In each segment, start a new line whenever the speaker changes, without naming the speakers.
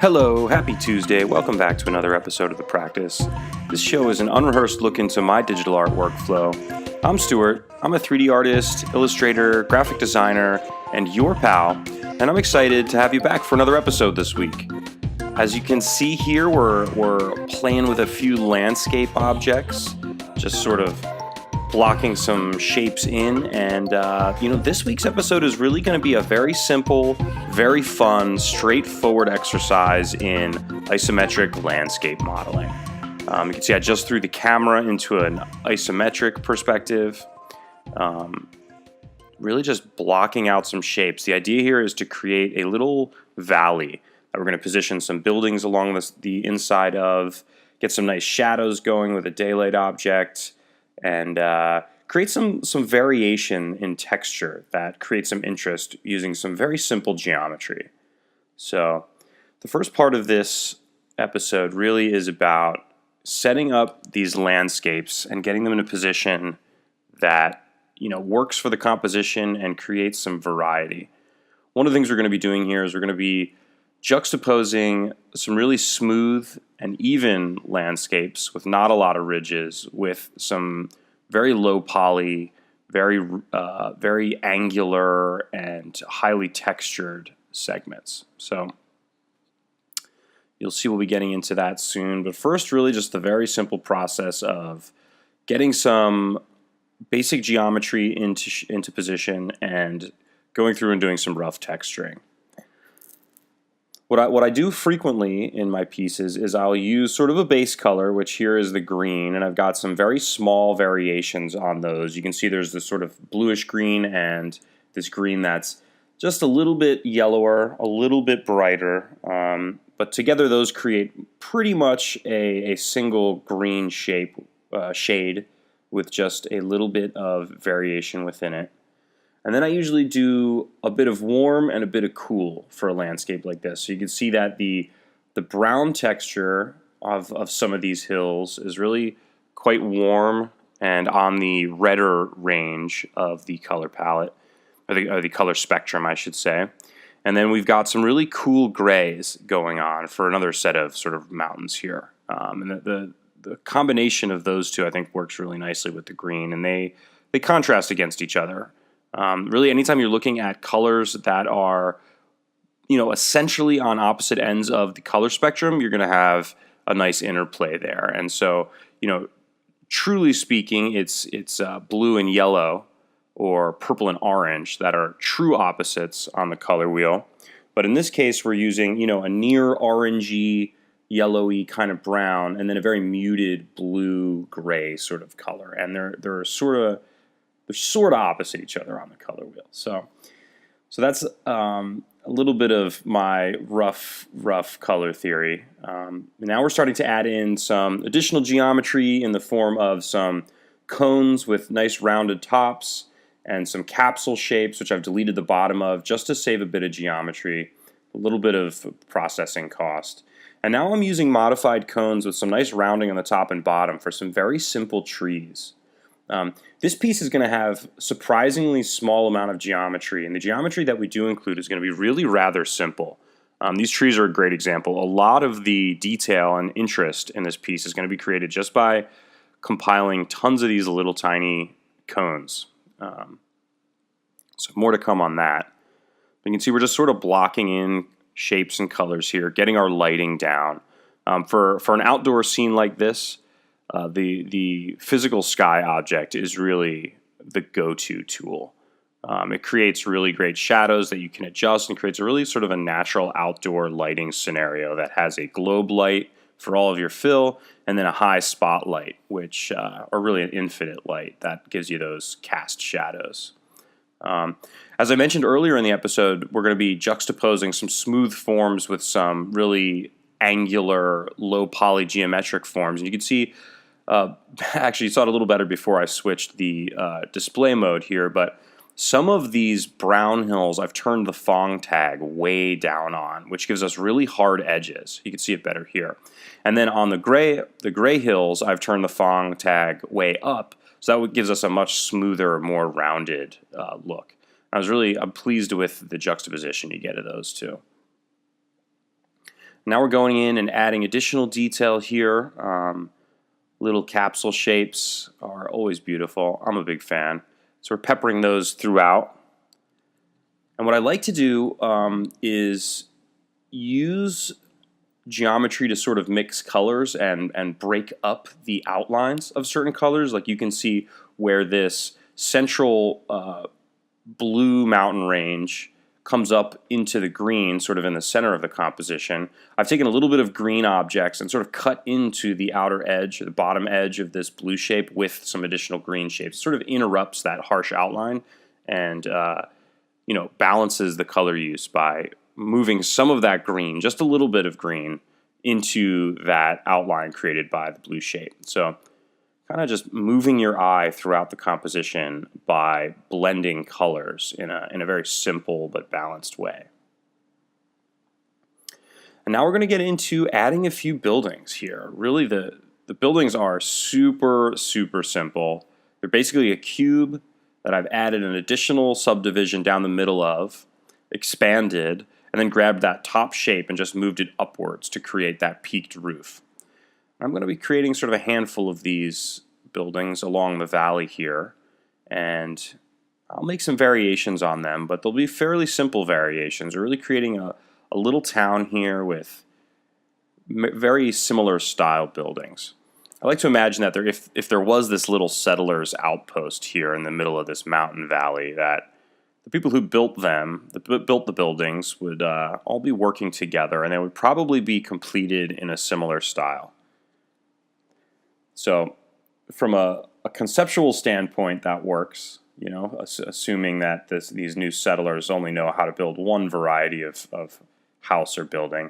Hello, happy Tuesday. Welcome back to another episode of The Practice. This show is an unrehearsed look into my digital art workflow. I'm Stuart. I'm a 3D artist, illustrator, graphic designer, and your pal, and I'm excited to have you back for another episode this week. As you can see here, we're playing with a few landscape objects, just sort of blocking some shapes in, and this week's episode is really going to be a very simple, very fun, straightforward exercise in isometric landscape modeling. You can see I just threw the camera into an isometric perspective, really just blocking out some shapes. The idea here is to create a little valley that we're going to position some buildings along the inside of, get some nice shadows going with a daylight object, and create some variation in texture that creates some interest using some very simple geometry. So the first part of this episode really is about setting up these landscapes and getting them in a position that works for the composition and creates some variety. One of the things we're going to be doing here is we're going to be juxtaposing some really smooth and even landscapes with not a lot of ridges, with some very low poly, very angular and highly textured segments. So you'll see we'll be getting into that soon. But first, really just the very simple process of getting some basic geometry into position and going through and doing some rough texturing. What I do frequently in my pieces is I'll use sort of a base color, which here is the green, and I've got some very small variations on those. You can see there's this sort of bluish green and this green that's just a little bit yellower, a little bit brighter, but together those create pretty much a single green shade with just a little bit of variation within it. And then I usually do a bit of warm and a bit of cool for a landscape like this. So you can see that the brown texture of some of these hills is really quite warm and on the redder range of the color palette, or the color spectrum, I should say. And then we've got some really cool grays going on for another set of sort of mountains here. And the combination of those two, I think, works really nicely with the green, and they contrast against each other. Really, anytime you're looking at colors that are, essentially on opposite ends of the color spectrum, you're going to have a nice interplay there. And so, truly speaking, it's blue and yellow or purple and orange that are true opposites on the color wheel. But in this case, we're using, a near orangey, yellowy kind of brown, and then a very muted blue-gray sort of color. And they're sort of opposite each other on the color wheel. So that's a little bit of my rough color theory. Now we're starting to add in some additional geometry in the form of some cones with nice rounded tops and some capsule shapes, which I've deleted the bottom of just to save a bit of geometry, a little bit of processing cost. And now I'm using modified cones with some nice rounding on the top and bottom for some very simple trees. This piece is going to have surprisingly small amount of geometry, and the geometry that we do include is going to be really rather simple. These trees are a great example. A lot of the detail and interest in this piece is going to be created just by compiling tons of these little tiny cones. So more to come on that. But you can see we're just sort of blocking in shapes and colors here, getting our lighting down. For an outdoor scene like this, the physical sky object is really the go-to tool. It creates really great shadows that you can adjust and creates a really sort of a natural outdoor lighting scenario that has a globe light for all of your fill and then a high spotlight, which are really an infinite light that gives you those cast shadows. As I mentioned earlier in the episode, we're going to be juxtaposing some smooth forms with some really angular, low poly geometric forms. And you can see, actually you saw it a little better before I switched the display mode here, but some of these brown hills I've turned the Phong tag way down on, which gives us really hard edges. You can see it better here. And then on the gray hills, I've turned the Phong tag way up, so that gives us a much smoother, more rounded look. I'm pleased with the juxtaposition you get of those two. Now we're going in and adding additional detail here. Little capsule shapes are always beautiful. I'm a big fan. So we're peppering those throughout. And what I like to do is use geometry to sort of mix colors and break up the outlines of certain colors. Like you can see where this central blue mountain range comes up into the green, sort of in the center of the composition. I've taken a little bit of green objects and sort of cut into the outer edge, or the bottom edge of this blue shape with some additional green shapes. It sort of interrupts that harsh outline and balances the color use by moving some of that green, just a little bit of green, into that outline created by the blue shape. So kind of just moving your eye throughout the composition by blending colors in a very simple but balanced way. And now we're going to get into adding a few buildings here. Really, the buildings are super, super simple. They're basically a cube that I've added an additional subdivision down the middle of, expanded, and then grabbed that top shape and just moved it upwards to create that peaked roof. I'm going to be creating sort of a handful of these buildings along the valley here, and I'll make some variations on them, but they'll be fairly simple variations. We're really creating a little town here with very similar style buildings. I like to imagine that if there was this little settlers outpost here in the middle of this mountain valley, that the people who built the buildings would all be working together, and they would probably be completed in a similar style. So from a conceptual standpoint, that works, assuming that these new settlers only know how to build one variety of house or building.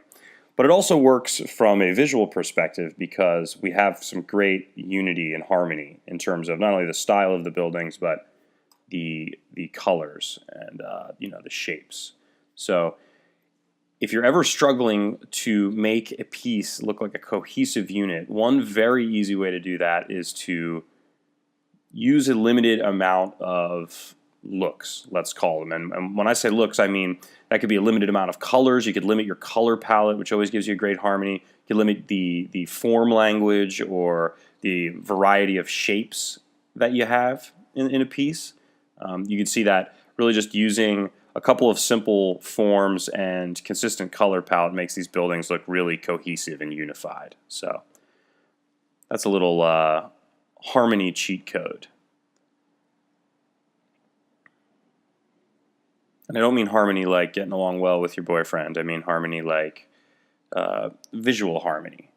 But it also works from a visual perspective because we have some great unity and harmony in terms of not only the style of the buildings, but the colors and the shapes. So if you're ever struggling to make a piece look like a cohesive unit, one very easy way to do that is to use a limited amount of looks, let's call them. And when I say looks, I mean that could be a limited amount of colors. You could limit your color palette, which always gives you a great harmony. You could limit the form language or the variety of shapes that you have in a piece. You can see that really just using a couple of simple forms and consistent color palette makes these buildings look really cohesive and unified. So that's a little harmony cheat code. And I don't mean harmony like getting along well with your boyfriend. I mean harmony like visual harmony.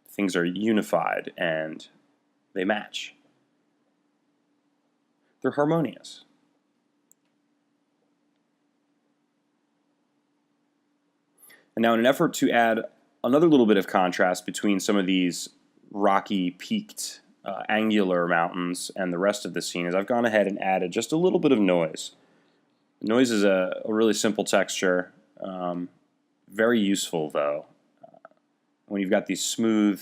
Things are unified and they match. They're harmonious. And now in an effort to add another little bit of contrast between some of these rocky, peaked, angular mountains and the rest of the scene is I've gone ahead and added just a little bit of noise. Noise is a really simple texture, very useful though. When you've got these smooth,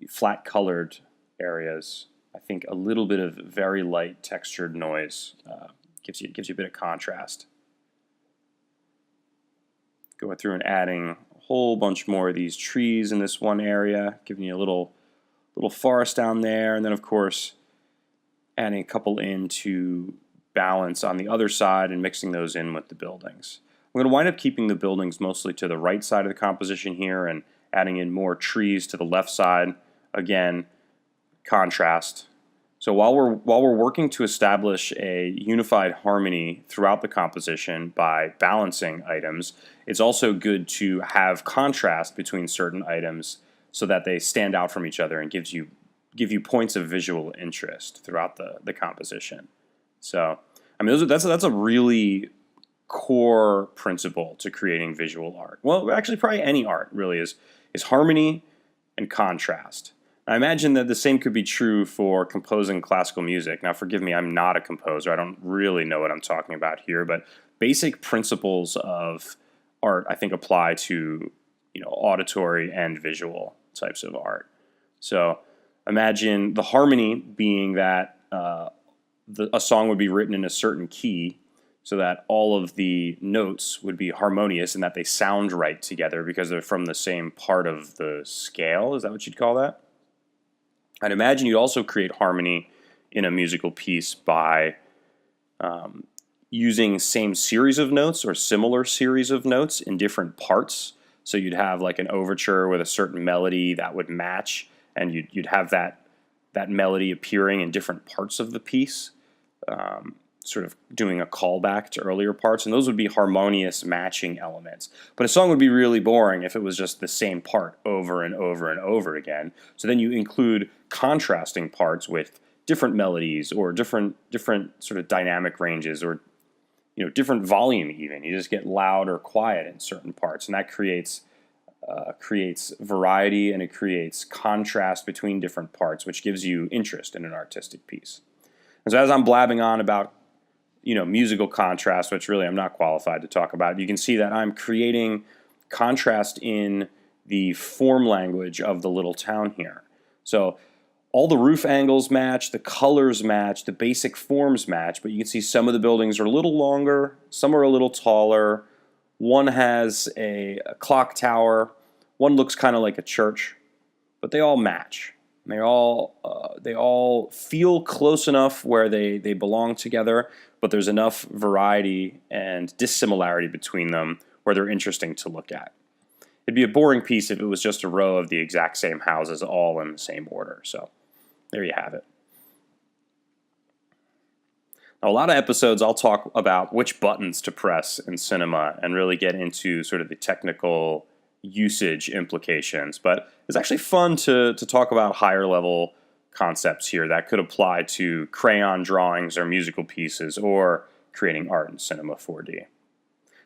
flat-colored areas, I think a little bit of very light textured noise gives you a bit of contrast. Going through and adding a whole bunch more of these trees in this one area, giving you a little forest down there, and then of course adding a couple in to balance on the other side and mixing those in with the buildings. I'm going to wind up keeping the buildings mostly to the right side of the composition here and adding in more trees to the left side. Again, contrast. So while we're working to establish a unified harmony throughout the composition by balancing items, it's also good to have contrast between certain items so that they stand out from each other and give you points of visual interest throughout the composition. So, I mean, that's a really core principle to creating visual art. Well, actually, probably any art really is harmony and contrast. I imagine that the same could be true for composing classical music. Now, forgive me, I'm not a composer. I don't really know what I'm talking about here, but basic principles of art, I think, apply to auditory and visual types of art. So, imagine the harmony being that a song would be written in a certain key. so that all of the notes would be harmonious and that they sound right together because they're from the same part of the scale. Is that what you'd call that? I'd imagine you'd also create harmony in a musical piece by using same series of notes or similar series of notes in different parts. So you'd have like an overture with a certain melody that would match, and you'd have that melody appearing in different parts of the piece, sort of doing a callback to earlier parts, and those would be harmonious matching elements. But a song would be really boring if it was just the same part over and over and over again. So then you include contrasting parts with different melodies or different sort of dynamic ranges, or different volume even. You just get loud or quiet in certain parts, and that creates variety, and it creates contrast between different parts, which gives you interest in an artistic piece. And so as I'm blabbing on about musical contrast, which really I'm not qualified to talk about, you can see that I'm creating contrast in the form language of the little town here. So all the roof angles match, the colors match, the basic forms match, but you can see some of the buildings are a little longer, some are a little taller. One has a clock tower, one looks kind of like a church, but they all match. They all feel close enough where they belong together, but there's enough variety and dissimilarity between them where they're interesting to look at. It'd be a boring piece if it was just a row of the exact same houses all in the same order. So there you have it. Now, a lot of episodes I'll talk about which buttons to press in cinema and really get into sort of the technical usage implications, but it's actually fun to talk about higher level concepts here that could apply to crayon drawings or musical pieces or creating art in Cinema 4D.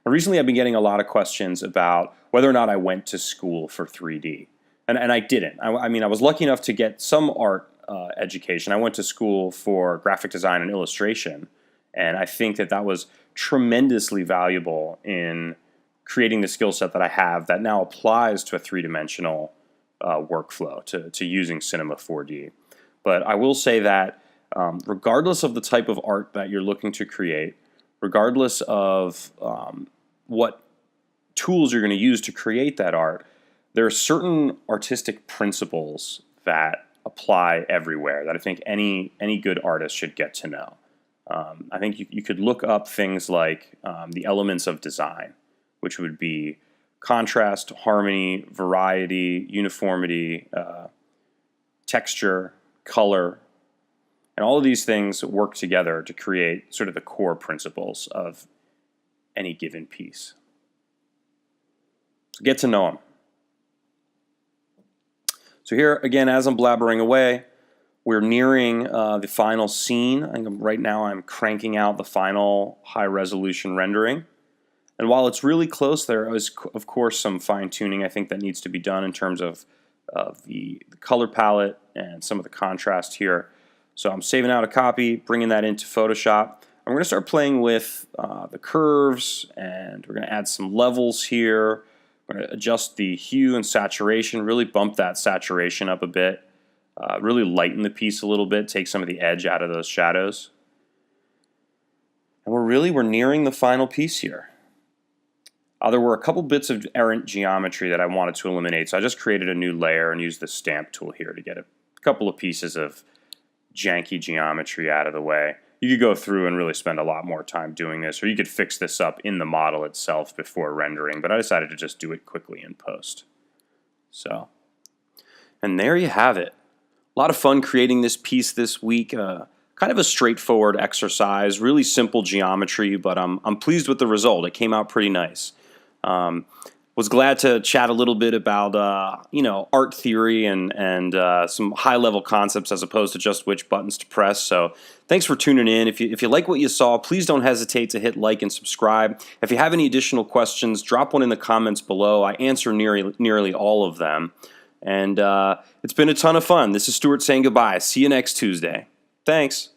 Now, recently I've been getting a lot of questions about whether or not I went to school for 3D, and I didn't. I mean, I was lucky enough to get some art education. I went to school for graphic design and illustration, and I think that was tremendously valuable in creating the skill set that I have that now applies to a three-dimensional workflow, to using Cinema 4D. But I will say that regardless of the type of art that you're looking to create, regardless of what tools you're going to use to create that art, there are certain artistic principles that apply everywhere that I think any good artist should get to know. I think you could look up things like the elements of design, which would be contrast, harmony, variety, uniformity, texture, color, and all of these things work together to create sort of the core principles of any given piece. So get to know them. So here, again, as I'm blabbering away, we're nearing the final scene. I think right now I'm cranking out the final high-resolution rendering. And while it's really close, there is, of course, some fine-tuning I think that needs to be done in terms of the color palette and some of the contrast here. So I'm saving out a copy, bringing that into Photoshop. I'm going to start playing with the curves, and we're going to add some levels here. We're going to adjust the hue and saturation, really bump that saturation up a bit, really lighten the piece a little bit, take some of the edge out of those shadows. And we're nearing the final piece here. There were a couple bits of errant geometry that I wanted to eliminate, so I just created a new layer and used the stamp tool here to get a couple of pieces of janky geometry out of the way. You could go through and really spend a lot more time doing this, or you could fix this up in the model itself before rendering, but I decided to just do it quickly in post. So, and there you have it. A lot of fun creating this piece this week. Kind of a straightforward exercise, really simple geometry, but I'm pleased with the result. It came out pretty nice. Was glad to chat a little bit about art theory and some high-level concepts as opposed to just which buttons to press. So thanks for tuning in. If you like what you saw, please don't hesitate to hit like and subscribe. If you have any additional questions, drop one in the comments below. I answer nearly all of them. And it's been a ton of fun. This is Stuart saying goodbye. See you next Tuesday. Thanks.